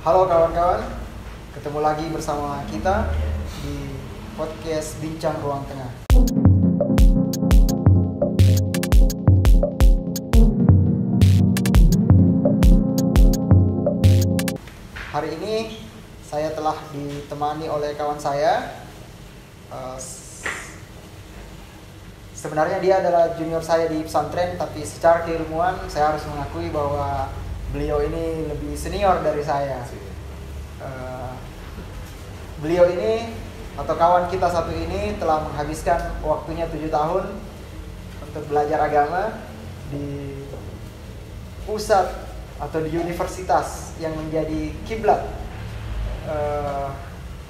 Halo kawan-kawan, ketemu lagi bersama kita di podcast Bincang Ruang Tengah. Hari ini saya telah ditemani oleh kawan saya. Sebenarnya dia adalah junior saya di pesantren, tapi secara keilmuan saya harus mengakui bahwa beliau ini lebih senior dari saya. Beliau ini atau kawan kita satu ini telah menghabiskan waktunya 7 tahun untuk belajar agama di pusat atau di universitas yang menjadi kiblat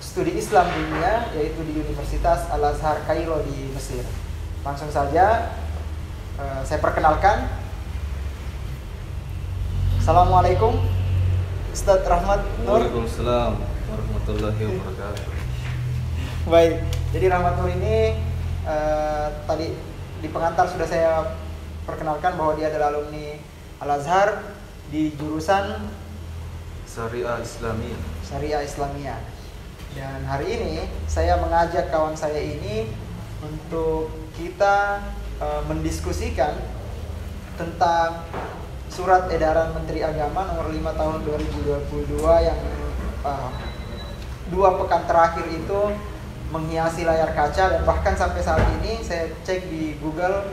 studi Islam dunia, yaitu di Universitas Al-Azhar Kairo di Mesir. Langsung saja saya perkenalkan. Assalamualaikum Ustadz Rahmat Nur. Waalaikumsalam warahmatullahi wabarakatuh. Baik, jadi Rahmat Nur ini tadi di pengantar sudah saya perkenalkan bahwa dia adalah alumni Al-Azhar di jurusan Syariah Islamiyah. Dan hari ini saya mengajak kawan saya ini untuk kita mendiskusikan tentang Surat Edaran Menteri Agama nomor 5 tahun 2022 yang 2 pekan terakhir itu menghiasi layar kaca, dan bahkan sampai saat ini saya cek di Google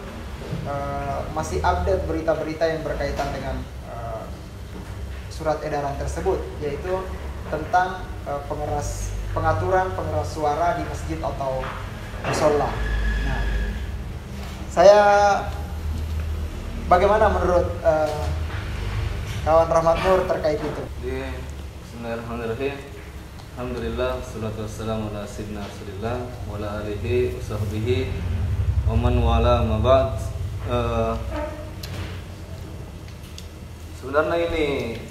masih update berita-berita yang berkaitan dengan surat edaran tersebut, yaitu tentang pengaturan pengeras suara di masjid atau mushola. Nah, bagaimana menurut kawan Rahmat Nur terkait itu? Bismillahirrahmanirrahim. Alhamdulillah, salatu wassalamu ala sayyidina Rasulillah wa ala alihi wa sahbihi wa man wala ma ba'd. Sebenarnya ini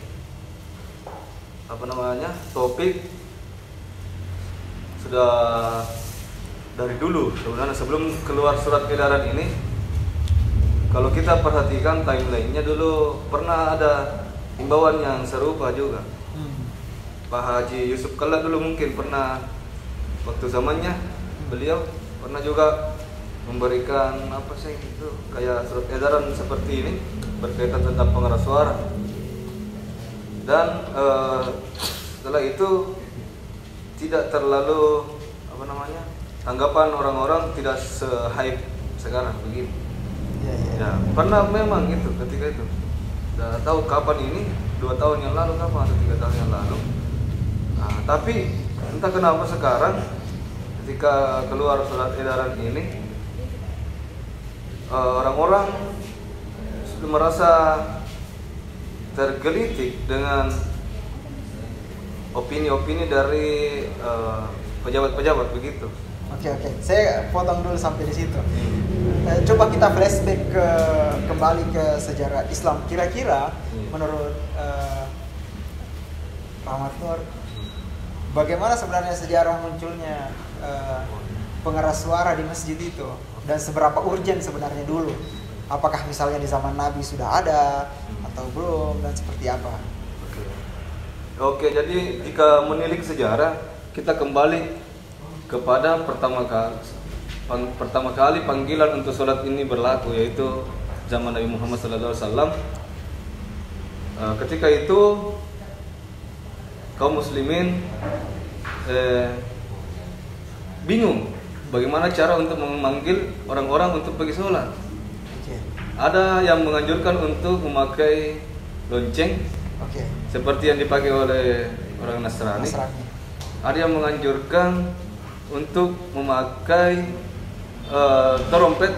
topik sudah dari dulu sebenarnya, sebelum keluar surat edaran ini. Kalau kita perhatikan timeline-nya dulu pernah ada himbauan yang serupa juga. Pak Haji Yusuf Kalla dulu mungkin pernah, waktu zamannya beliau pernah juga memberikan kayak surat edaran seperti ini berkaitan tentang pengeras suara. Dan setelah itu tidak terlalu tanggapan orang-orang tidak se-hype sekarang begini. Ya, pernah memang gitu ketika itu. Sudah tahu kapan ini, 2 tahun yang lalu kapan atau 3 tahun yang lalu. Nah, tapi entah kenapa sekarang ketika keluar surat edaran ini, orang-orang sudah merasa tergelitik dengan opini-opini dari pejabat-pejabat begitu. Oke, saya potong dulu sampai di situ. Coba kita flashback kembali ke sejarah Islam. Kira-kira menurut Rahmat Nur, bagaimana sebenarnya sejarah munculnya pengeras suara di masjid itu, dan seberapa urgent sebenarnya dulu? Apakah misalnya di zaman Nabi sudah ada atau belum, dan seperti apa? Oke, jadi jika menilik sejarah, kita kembali kepada pertama kali panggilan untuk sholat ini berlaku, yaitu zaman Nabi Muhammad SAW. Ketika itu kaum muslimin bingung bagaimana cara untuk memanggil orang-orang untuk pergi sholat. Ada yang menganjurkan untuk memakai lonceng, seperti yang dipakai oleh orang Nasrani. Ada yang menganjurkan untuk memakai trompet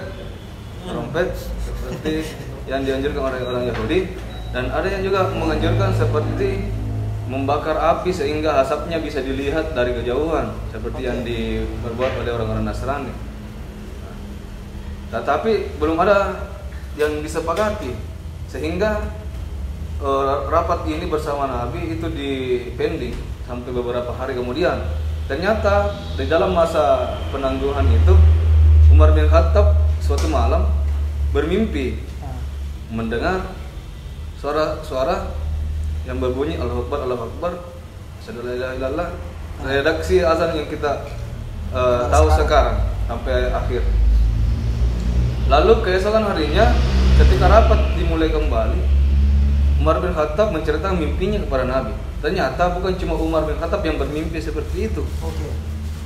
seperti yang dianjurkan oleh orang Yahudi, dan ada yang juga menganjurkan seperti membakar api sehingga asapnya bisa dilihat dari kejauhan, seperti yang diperbuat oleh orang-orang Nasrani. Tetapi belum ada yang disepakati, sehingga rapat ini bersama Nabi itu dipending sampai beberapa hari kemudian. Ternyata di dalam masa penangguhan itu, Umar bin Khattab suatu malam bermimpi mendengar suara yang berbunyi Allahu Akbar, Allahu Akbar, Asyhadu alla ilaha illallah, redaksi azan yang kita tahu sekarang sampai akhir. Lalu keesokan harinya ketika rapat dimulai kembali, Umar bin Khattab menceritakan mimpinya kepada Nabi. Ternyata bukan cuma Umar bin Khattab yang bermimpi seperti itu.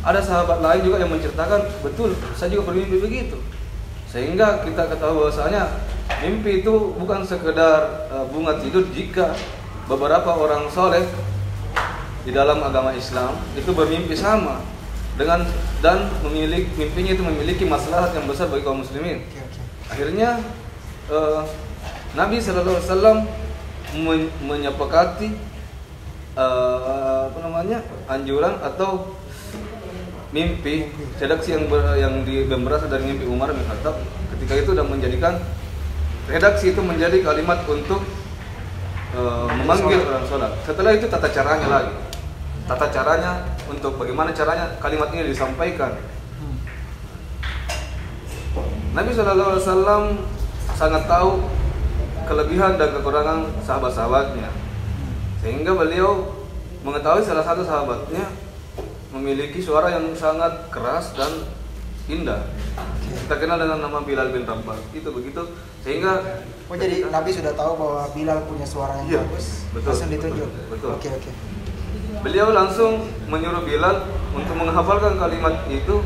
Ada sahabat lain juga yang menceritakan, betul, saya juga bermimpi begitu. Sehingga kita ketahui bahwasanya mimpi itu bukan sekedar bunga tidur, jika beberapa orang soleh di dalam agama Islam itu bermimpi sama dengan dan mimpinya itu memiliki maslahat yang besar bagi kaum muslimin. Akhirnya Nabi sallallahu alaihi wasallam menyepakati anjuran atau mimpi redaksi yang berasal dari mimpi Umar bin Khattab. Ketika itu sudah menjadikan redaksi itu menjadi kalimat untuk memanggil orang sholat. Setelah itu tata caranya lagi. Tata caranya untuk bagaimana caranya kalimat ini disampaikan. Nabi SAW sangat tahu kelebihan dan kekurangan sahabat-sahabatnya, sehingga beliau mengetahui salah satu sahabatnya memiliki suara yang sangat keras dan indah. Kita kenal dengan nama Bilal bin Rabah. Itu begitu, sehingga jadi Nabi sudah tahu bahwa Bilal punya suara yang bagus. Betul, langsung ditunjuk. Betul. Oke. Beliau langsung menyuruh Bilal untuk menghafalkan kalimat itu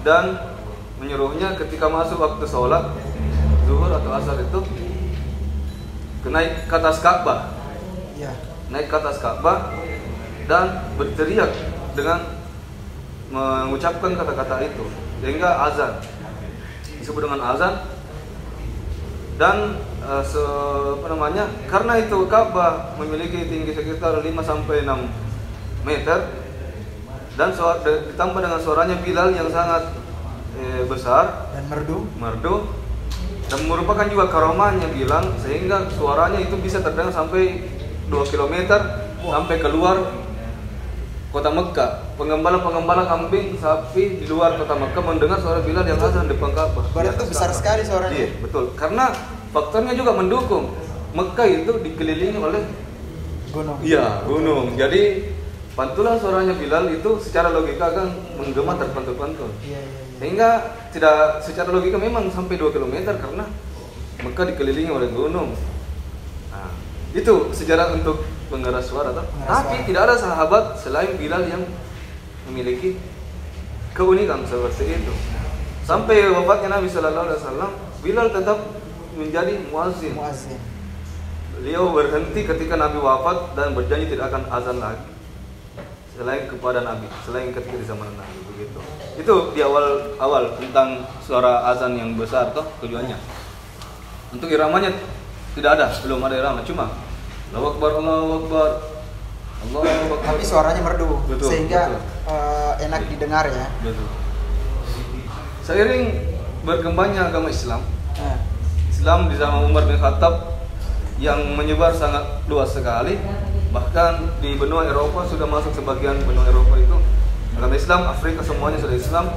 dan menyuruhnya ketika masuk waktu sholat zuhur atau asar itu naik ke atas Ka'bah. Naik ke atas Ka'bah dan berteriak dengan mengucapkan kata-kata itu sehingga azan disebut dengan azan. Dan karena itu Ka'bah memiliki tinggi sekitar 5 sampai 6 meter dan ditambah dengan suaranya Bilal yang sangat besar dan merdu dan merupakan juga karomahnya Bilal, sehingga suaranya itu bisa terdengar sampai 2 km sampai keluar kota Mekah. Pengembala kambing, sapi di luar kota Mekah mendengar suara Bilal yang azan di depan Ka'bah. Berarti itu besar sekali suaranya. Iya, betul. Karena faktornya juga mendukung. Mekah itu dikelilingi oleh gunung. Iya, gunung. Jadi pantulan suaranya Bilal itu secara logika kan menggema terpantul-pantul. Iya. Sehingga tidak secara logika memang sampai 2 km karena Mekah dikelilingi oleh gunung. Nah, itu sejarah untuk pengeras suara toh. Tapi tidak ada sahabat selain Bilal yang memiliki keunikan seperti itu. Sampai wafatnya Nabi sallallahu alaihi wasallam, Bilal tetap menjadi muazzin. Beliau berhenti ketika Nabi wafat dan berjanji tidak akan azan lagi selain kepada Nabi, selain ketika di zaman Nabi, begitu. Itu di awal tentang suara azan yang besar toh tujuannya. Untuk iramanya tidak ada, belum ada irama, cuma Allahu Akbar, Allahu Akbar, Allahu Akbar. Tapi suaranya merdu, betul, sehingga betul. Enak didengar ya. Betul. Seiring berkembangnya agama Islam, Islam di zaman Umar bin Khattab yang menyebar sangat luas sekali. Bahkan di benua Eropa sudah masuk sebagian benua Eropa itu agama Islam, Afrika semuanya sudah Islam,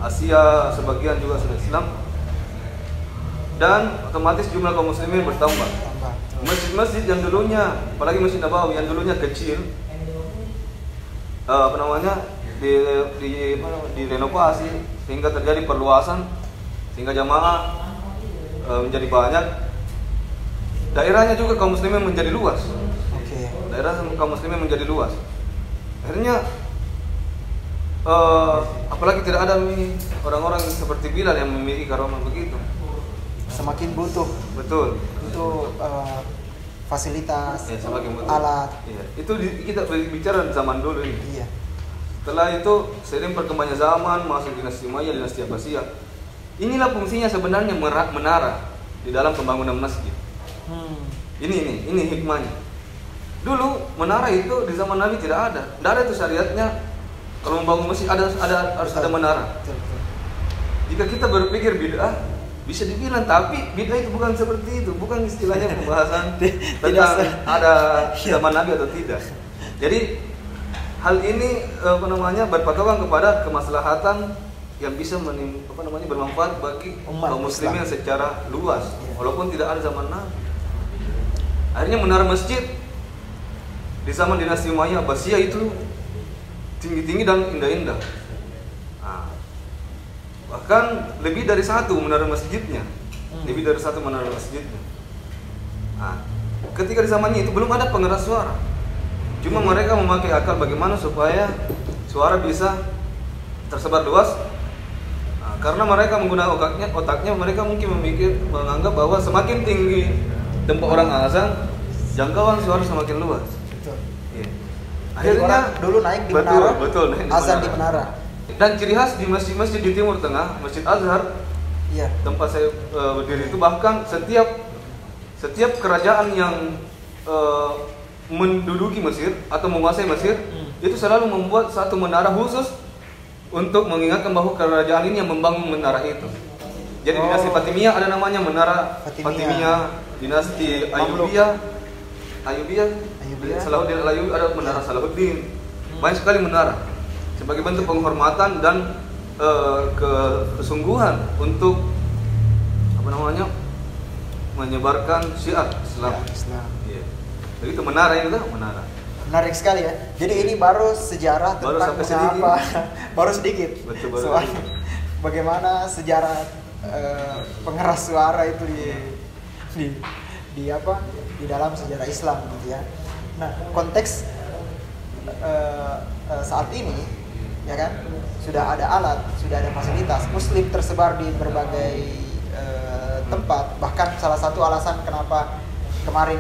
Asia sebagian juga sudah Islam. Dan otomatis jumlah kaum muslimin bertambah. Masjid-masjid yang dulunya, apalagi Masjid Nabawi yang dulunya kecil, direnovasi sehingga terjadi perluasan, sehingga jamaah menjadi banyak. Daerahnya juga kaum muslimin menjadi luas. Daerah kaum muslimin menjadi luas. Akhirnya apalagi tidak ada orang-orang seperti Bilal yang memiliki karomah begitu. Semakin butuh. Betul. Untuk fasilitas, semakin butuh. Alat. Iya. Itu kita bicara zaman dulu ini. Iya. Setelah itu seiring perkembangannya zaman, masuk dinasti Umayyah, dinasti Abbasiyah. Inilah fungsinya sebenarnya menara di dalam pembangunan masjid. Ini hikmahnya. Dulu menara itu di zaman Nabi tidak ada. Tidak ada itu syariatnya. Kalau membangun masjid harus ada menara. Jika kita berpikir bid'ah, bisa dibilang, tapi bid'ah itu bukan seperti itu. Bukan istilahnya pembahasan tentang ada zaman Nabi atau tidak. Jadi hal ini berpatokan kepada kemaslahatan yang bisa bermanfaat bagi kaum muslimin secara luas, walaupun tidak ada zaman Nabi. Akhirnya menara masjid di zaman dinasti Umayyah Abbasiyah itu tinggi-tinggi dan indah-indah. Nah, bahkan lebih dari satu menara masjidnya, lebih dari satu menara masjidnya. Nah, ketika di zamannya itu belum ada pengeras suara, cuma mereka memakai akal bagaimana supaya suara bisa tersebar luas. Nah, karena mereka menggunakan otaknya mereka mungkin menganggap bahwa semakin tinggi tempat orang azan, jangkauan suara semakin luas. Betul. Iya. Akhirnya orang dulu naik di menara, betul, naik azan di menara. Dan ciri khas di masjid-masjid di Timur Tengah, Masjid Azhar, Iya. tempat saya berdiri itu, bahkan setiap kerajaan yang menduduki Mesir atau menguasai Mesir itu selalu membuat satu menara khusus untuk mengingatkan bahwa kerajaan ini yang membangun menara itu. Jadi dinasti Fatimiyah ada namanya menara Fatimiyah, dinasti Ayyubiyah, Salahuddin Al-Ayyubi ada menara Salahuddin. Banyak sekali menara sebagai bentuk penghormatan dan kesungguhan untuk menyebarkan syiar Islam. Iya. Jadi itu menara itu menara. Menarik sekali ya. Jadi ini baru sejarah Baru tentang sampai sedikit. baru sedikit. Betul, baru Soal sedikit. bagaimana sejarah pengeras suara itu di dalam sejarah Islam gitu ya. Nah, konteks saat ini ya kan sudah ada alat, sudah ada fasilitas. Muslim tersebar di berbagai tempat. Bahkan salah satu alasan kenapa kemarin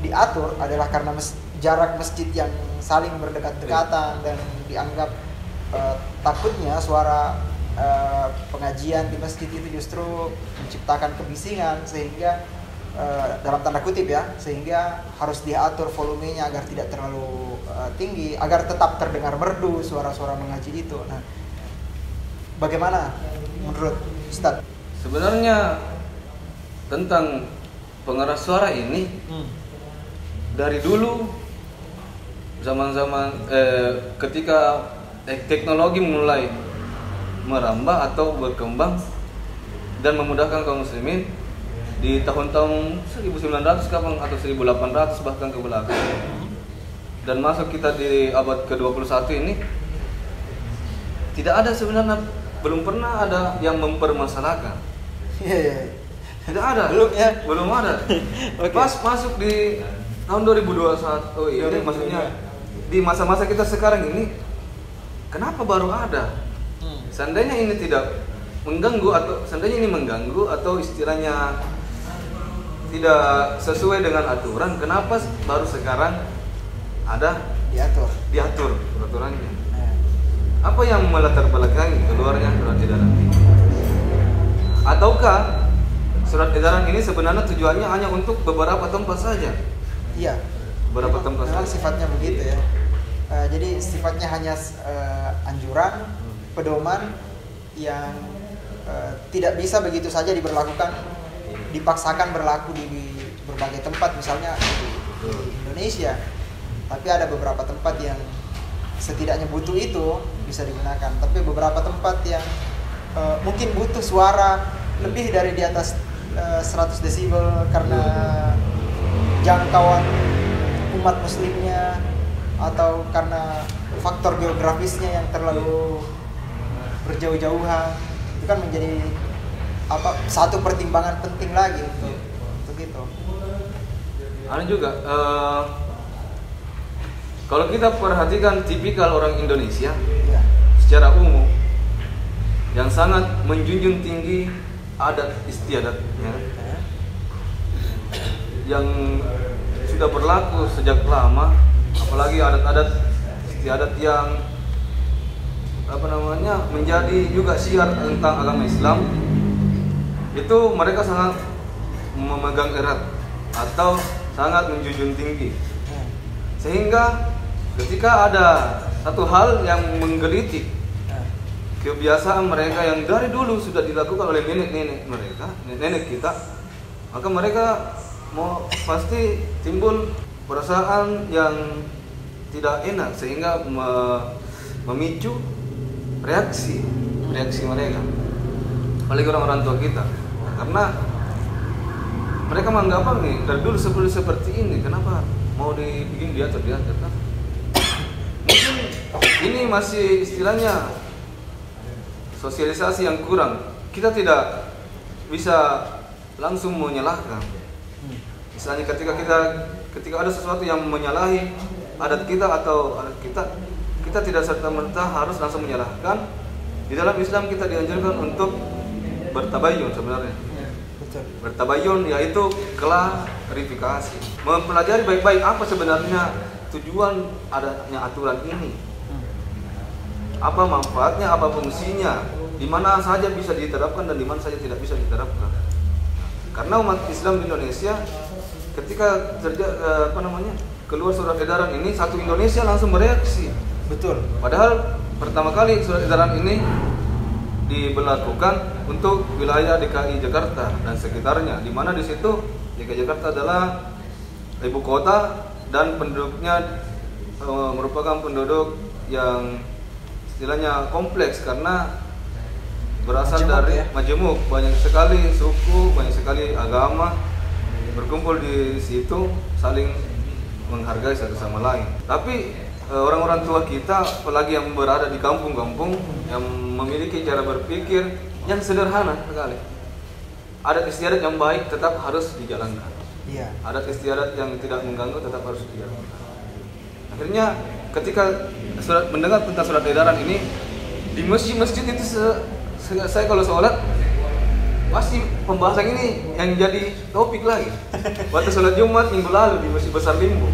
diatur adalah karena jarak masjid yang saling berdekat-dekatan dan dianggap takutnya suara pengajian di masjid itu justru menciptakan kebisingan, sehingga dalam tanda kutip ya, sehingga harus diatur volumenya agar tidak terlalu tinggi, agar tetap terdengar merdu suara-suara mengaji itu. Nah, bagaimana menurut Ustadz? Sebenarnya tentang pengeras suara ini dari dulu zaman-zaman ketika teknologi mulai merambah atau berkembang dan memudahkan kaum muslimin di tahun-tahun 1900 kapan atau 1800 bahkan ke belakang, dan masuk kita di abad ke-21 ini, tidak ada sebenarnya, belum pernah ada yang mempermasalahkan. Iya. Tidak ada. Belum ada. Okay. Pas masuk di tahun 2021 ini, maksudnya di masa-masa kita sekarang ini, kenapa baru ada? Seandainya ini tidak mengganggu atau seandainya ini mengganggu atau istilahnya tidak sesuai dengan aturan, kenapa baru sekarang ada diatur peraturannya? Apa yang melatar belakangi keluarnya surat edaran ini? Ataukah surat edaran ini sebenarnya tujuannya hanya untuk beberapa tempat saja? Iya. Beberapa tempat memang saja. Sifatnya begitu ya. Jadi sifatnya hanya anjuran, pedoman yang tidak bisa begitu saja diberlakukan, dipaksakan berlaku di berbagai tempat, misalnya di Indonesia. Tapi ada beberapa tempat yang setidaknya butuh itu bisa digunakan. Tapi beberapa tempat yang mungkin butuh suara lebih dari di atas 100 desibel karena jangkauan umat muslimnya atau karena faktor geografisnya yang terlalu berjauh-jauhan, itu kan menjadi satu pertimbangan penting lagi untuk itu. Ada juga kalau kita perhatikan tipikal orang Indonesia secara umum yang sangat menjunjung tinggi adat istiadatnya, yang sudah berlaku sejak lama, apalagi adat-adat istiadat yang menjadi juga syiar tentang agama Islam, itu mereka sangat memegang erat atau sangat menjunjung tinggi, sehingga ketika ada satu hal yang menggelitik kebiasaan mereka yang dari dulu sudah dilakukan oleh nenek-nenek mereka, nenek kita, maka mereka pasti timbul perasaan yang tidak enak sehingga memicu reaksi mereka, apalagi orang-orang tua kita, karena mereka menganggap dari dulu seperti ini, kenapa mau dibikin diatur. Mungkin ini masih istilahnya sosialisasi yang kurang. Kita tidak bisa langsung menyalahkan. Misalnya ketika ada sesuatu yang menyalahi adat kita atau adat kita tidak serta-merta harus langsung menyalahkan. Di dalam Islam kita dianjurkan untuk bertabayun sebenarnya. Bertabayun yaitu klarifikasi, mempelajari baik-baik apa sebenarnya tujuan adanya aturan ini, apa manfaatnya, apa fungsinya, di mana saja bisa diterapkan dan di mana saja tidak bisa diterapkan. Karena umat Islam di Indonesia ketika keluar surat edaran ini, satu Indonesia langsung bereaksi. Betul. Padahal pertama kali surat edaran ini diberlakukan untuk wilayah DKI Jakarta dan sekitarnya, di mana di situ DKI Jakarta adalah ibu kota dan penduduknya merupakan penduduk yang istilahnya kompleks karena berasal dari majemuk, banyak sekali suku, banyak sekali agama berkumpul di situ, saling menghargai satu sama lain. Tapi orang-orang tua kita, apalagi yang berada di kampung-kampung, yang memiliki cara berpikir yang sederhana sekali. Adat istiadat yang baik tetap harus dijalankan. Iya. Adat istiadat yang tidak mengganggu tetap harus dijalankan. Akhirnya ketika mendengar tentang surat edaran ini di masjid-masjid itu, saya kalau sholat pasti pembahasan ini yang jadi topik lagi. Waktu sholat Jumat minggu lalu di Masjid Besar Limbo,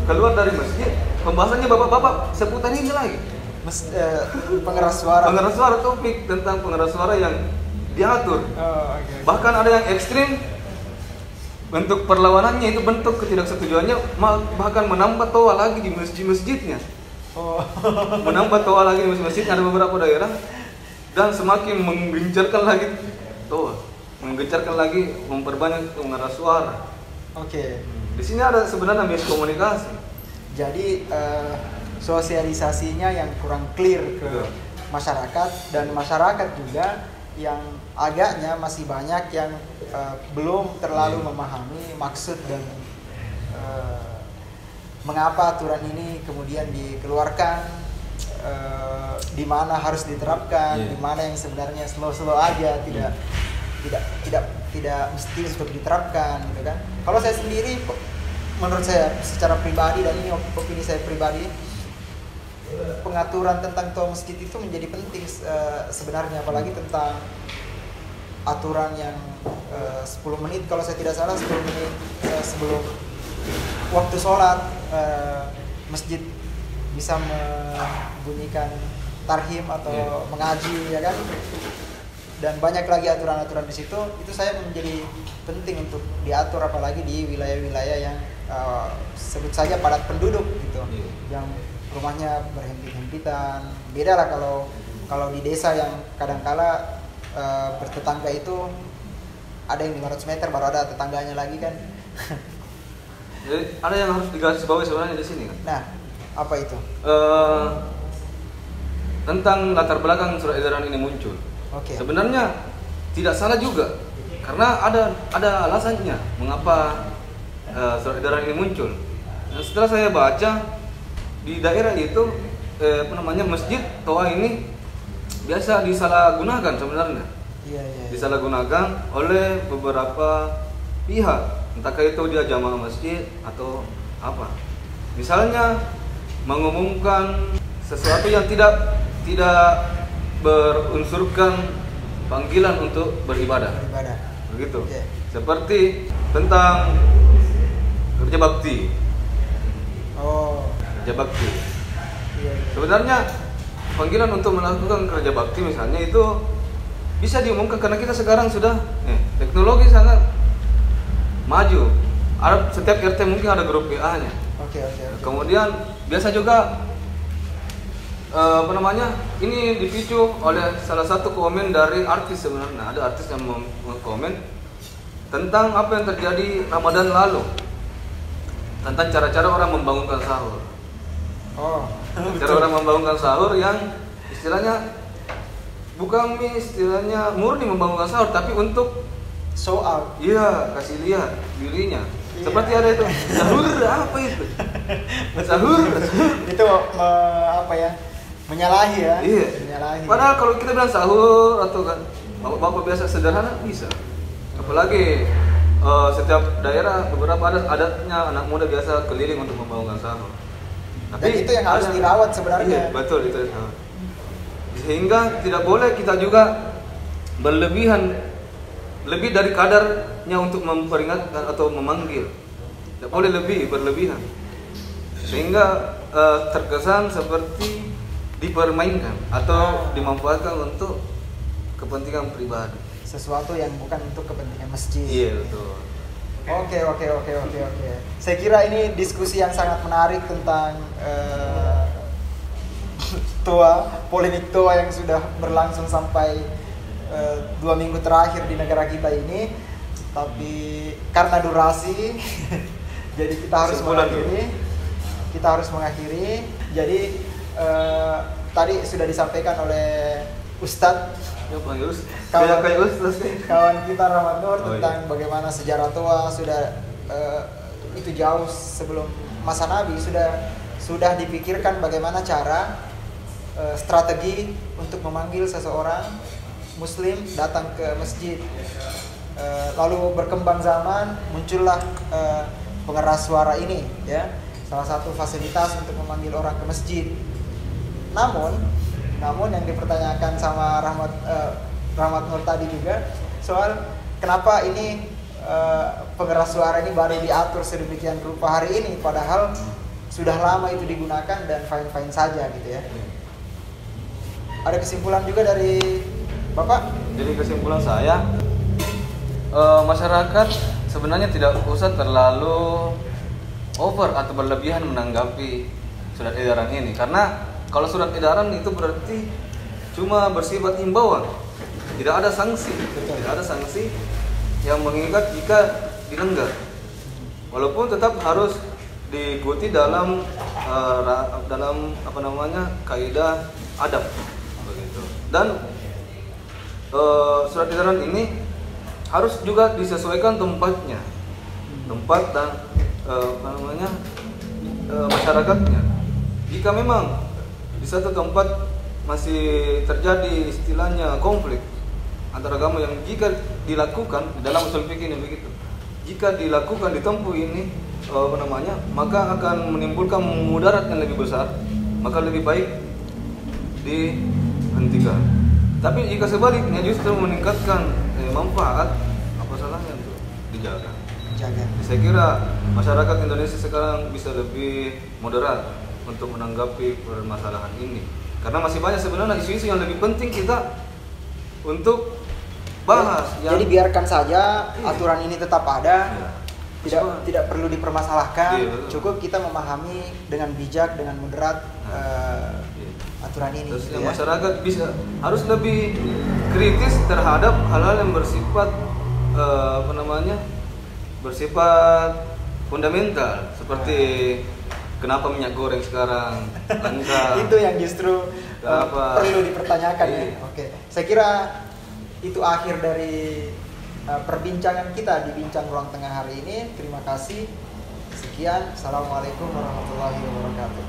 keluar dari masjid, pembahasannya bapak-bapak seputar ini lagi. Pengeras suara. Pengeras suara, topik tentang pengeras suara yang diatur. Bahkan ada yang ekstrim, bentuk perlawanannya itu bentuk ketidaksetujuannya, bahkan menambah toa lagi di masjid-masjidnya. Menambah toa lagi di masjid-masjid, ada beberapa daerah, dan semakin menggencarkan lagi toa, menggencarkan lagi, memperbanyak pengeras suara. Di sini ada sebenarnya miskomunikasi. Jadi sosialisasinya yang kurang clear ke masyarakat, dan masyarakat juga yang agaknya masih banyak yang belum terlalu memahami maksud dan mengapa aturan ini kemudian dikeluarkan, di mana harus diterapkan, di mana yang sebenarnya slow aja, tidak mesti untuk diterapkan, gitu kan. Kalau saya sendiri, menurut saya secara pribadi, dan ini opini saya pribadi, pengaturan tentang toa masjid itu menjadi penting sebenarnya, apalagi tentang aturan yang 10 menit kalau saya tidak salah, 10 menit sebelum waktu sholat masjid bisa membunyikan tarhim atau mengaji, ya kan. Dan banyak lagi aturan-aturan di situ. Itu saya menjadi penting untuk diatur, apalagi di wilayah-wilayah yang sebut saja padat penduduk gitu, yang rumahnya berhimpit-himpitan. Beda lah kalau di desa yang kadangkala bertetangga itu ada yang 500 meter baru ada tetangganya lagi kan. Jadi ada yang harus digarisbawahi sebenarnya di sini kan. Nah, apa itu? Tentang latar belakang surat edaran ini muncul. Sebenarnya tidak salah juga, karena ada alasannya mengapa surat edaran ini muncul. Nah, setelah saya baca, di daerah itu masjid toa ini biasa disalahgunakan sebenarnya. Disalahgunakan oleh beberapa pihak, entahkah itu dia jamaah masjid atau apa. Misalnya mengumumkan sesuatu yang tidak berunsurkan panggilan untuk beribadah. Begitu. Seperti tentang kerja bakti. Kerja bakti. Sebenarnya panggilan untuk melakukan kerja bakti misalnya itu bisa diumumkan karena kita sekarang sudah teknologi sangat maju. Setiap RT mungkin ada grup WA-nya. Kemudian biasa juga ini dipicu oleh salah satu komen dari artis sebenarnya. Ada artis yang mengkomen tentang apa yang terjadi Ramadan lalu, tentang cara-cara orang membangunkan sahur. Cara orang membangunkan sahur yang istilahnya bukan istilahnya murni membangunkan sahur, tapi untuk show out. Iya, kasih lihat dirinya. Seperti ada itu sahur, apa itu? Sahur. Itu apa ya? Menyalahi ya. Iya. Menyalahi. Padahal kalau kita bilang sahur atau kan bapak biasa sederhana bisa. Apalagi setiap daerah beberapa adatnya anak muda biasa keliling untuk membangunkan sahur. Tapi dan itu yang harus dirawat sebenarnya. Iya, betul itu. Sehingga tidak boleh kita juga berlebihan, lebih dari kadarnya untuk memperingatkan atau memanggil. Tidak boleh berlebihan. Sehingga terkesan seperti dipermainkan atau dimanfaatkan untuk kepentingan pribadi. Sesuatu yang bukan untuk kepentingan masjid. Iya, betul. Oke. Saya kira ini diskusi yang sangat menarik tentang polemik tua yang sudah berlangsung sampai 2 minggu terakhir di negara kita ini. Tapi karena durasi, jadi kita harus mengakhiri. Jadi tadi sudah disampaikan oleh Ustadz. Kawan kita Rahmat Nur tentang bagaimana sejarah tua sudah itu jauh sebelum masa Nabi sudah dipikirkan bagaimana cara strategi untuk memanggil seseorang Muslim datang ke masjid. Lalu berkembang zaman muncullah pengeras suara ini, ya, salah satu fasilitas untuk memanggil orang ke masjid. Namun yang dipertanyakan sama Rahmat Nur tadi juga soal kenapa ini pengeras suara ini baru diatur sedemikian rupa hari ini, padahal sudah lama itu digunakan dan fine-fine saja gitu ya. Ada kesimpulan juga dari Bapak? Jadi kesimpulan saya, masyarakat sebenarnya tidak usah terlalu over atau berlebihan menanggapi surat edaran ini, karena kalau surat edaran itu berarti cuma bersifat himbauan, tidak ada sanksi, yang mengikat jika dilanggar. Walaupun tetap harus diikuti dalam kaidah adab begitu. Dan surat edaran ini harus juga disesuaikan tempatnya, tempat dan masyarakatnya. Jika memang di satu tempat masih terjadi istilahnya konflik antara agama yang jika dilakukan di dalam usul fikih ini begitu, jika dilakukan di tempat ini maka akan menimbulkan mudarat yang lebih besar, maka lebih baik dihentikan. Tapi jika sebaliknya justru meningkatkan manfaat, apa salahnya untuk dijaga? Saya kira masyarakat Indonesia sekarang bisa lebih moderat untuk menanggapi permasalahan ini, karena masih banyak sebenarnya isu-isu yang lebih penting kita untuk bahas. Jadi biarkan saja aturan ini tetap ada, tidak perlu dipermasalahkan. Cukup kita memahami dengan bijak, dengan moderat aturan ini. Terus gitu ya. Masyarakat harus lebih kritis terhadap hal-hal yang bersifat bersifat fundamental, seperti kenapa minyak goreng sekarang langka. Itu yang justru perlu dipertanyakan ya. Oke. Saya kira itu akhir dari perbincangan kita di Bincang Ruang Tengah hari ini. Terima kasih. Sekian. Assalamualaikum warahmatullahi wabarakatuh.